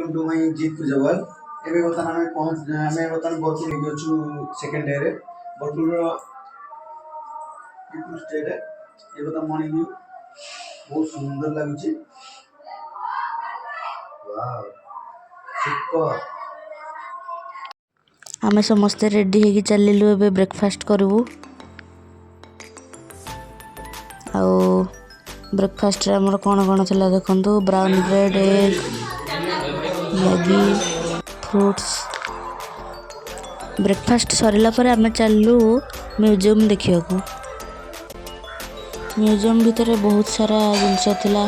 Welcome to my Jeetpur जबल एबे बर्तमान आमे पहुंच आमे बर्तमान बरपुर लेके अछु सेकंड डे रे बरपुर जीतपुर स्टेट है ये बता मॉर्निंग व्यू बहुत सुंदर लागुची वाओ सुपर आमे समस्त रेडी हेगी चलिलु एबे ब्रेकफास्ट करबू आउ ब्रेकफास्ट रे हमर कोन कोन थला देखंतु brown bread egg Maggi fruits breakfast सरिला पर आमे चललु म्यूजियम देखियो को म्यूजियम भीतर बहुत सारा जिंस थिला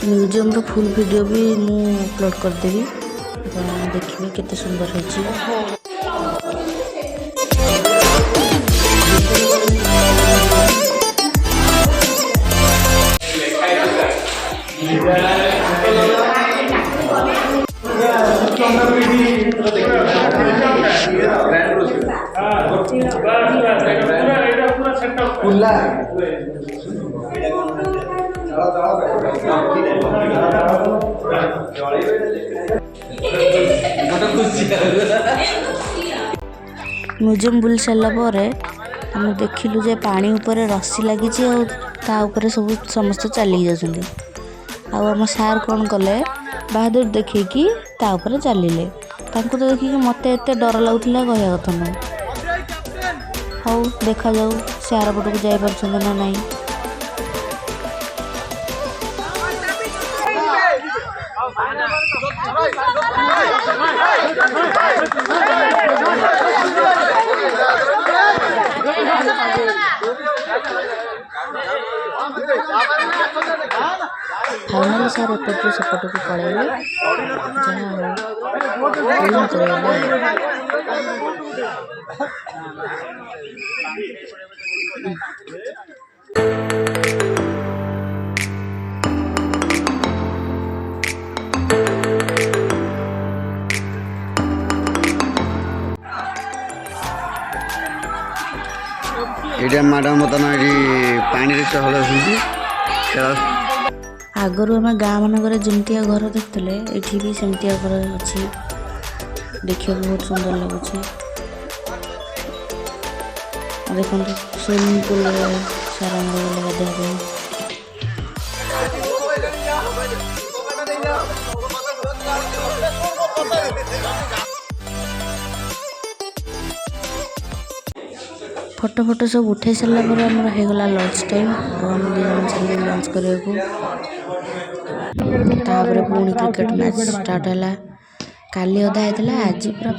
म्यूजियम रो फुल वीडियो भी मु अपलोड कर देबी देखिए केते सुंदर होची म्यूजियम बुल सारा पर आम देखिलु जे पानी ऊपर रस्सी लगी सब समस्त चली जाउछन्ती आम सार कौन कले बहादुर देखिकी ता ऊपर चलिले तांको तो देखिकी मते एते डर लागुथिला कहया कथा न हाउ देखा जाऊ से आर पटको जाई परछन ना नहीं फाइनल सार एपटू सेपट को पड़ेगा एटा मैडम बतना पानी रे चहल आगरू आम गाँ मानक जमतिया घर देखते ये भी सेमतिया घर अच्छी देखिए बहुत सुंदर लगुच देखो स्विमिंग पूल सारा गाधा फोटो फोटो सब उठे सारा पर होगला लंच टाइम हम चल लंच करने पुणी क्रिकेट मैच स्टार्ट है काली अधा होता आज पूरा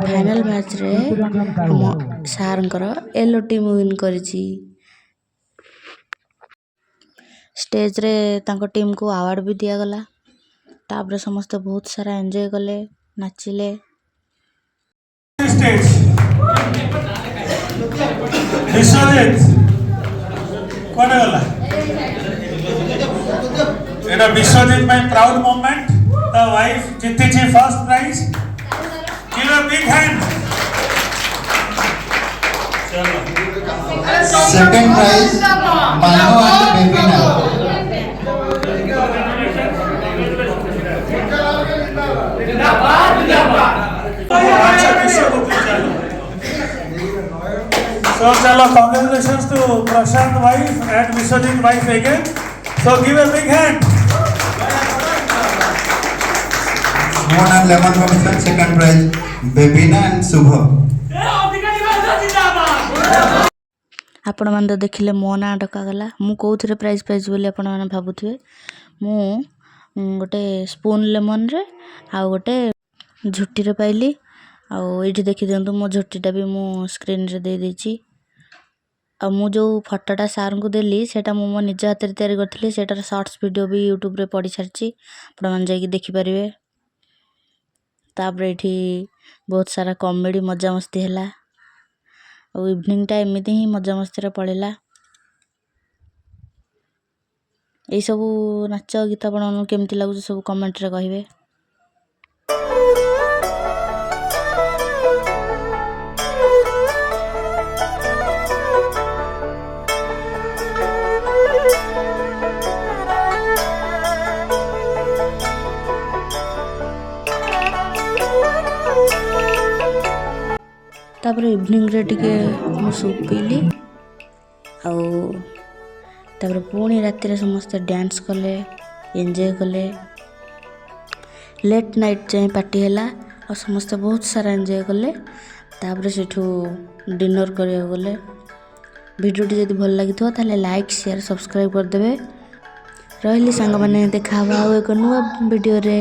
फाइनल मैच रे हम सारंकर येलो टीम विन करिछि स्टेज रे तांको टीम को अवार्ड भी दिया गला तापर समस्त बहुत सारा एंजॉय कले नाचिले It Vishwajit my proud moment. The wife Jitichi first prize. Give a big hand. Second prize Mano and Bebina. So chalo congratulations to Prashant wife and Vishwajit wife again. So give a big hand. One and lemon commission, second prize Bebina and Subha. आपण मैंने तो देखिले मो ना डकागला मु कौन prize pies बोली आपण मैंने भावुवे मु गोटे स्पून लेमन रे आ गोटे झुटी रे पाइली आठी देखी दिंतु मो झुटीटा भी मु स्क्रीन रे दे देछि आ मु जो फोटोटा सार को देली सेटा मु मो निज हाथ रे तैयारी करथली सेटार शॉर्ट्स वीडियो भी यूट्यूब रे पड़ी छारछि आपण मन जाई देखि परिवे तापर एठी बहुत सारा कॉमेडी मजा मस्ती हैला और इवनिंग टाइम एमती ही मजा मस्ती रे पड़ेला ए सब नाच गीत आपण केमती लागु सब कमेंट रे कहिवे। तापर इवनिंग टिके मु सूप पीली आउ तापर पुणी राति समस्ते डांस कले एंजॉय कले लेट नाइट जाए पार्टी है और समस्ते बहुत सारा एंजॉय कले तापर सेठू डिनर करिया गले वीडियोटी जब भल लगी ताले लाइक शेयर सब्सक्राइब करदे रही सांग मैंने देखा एक नुआ वीडियो रे।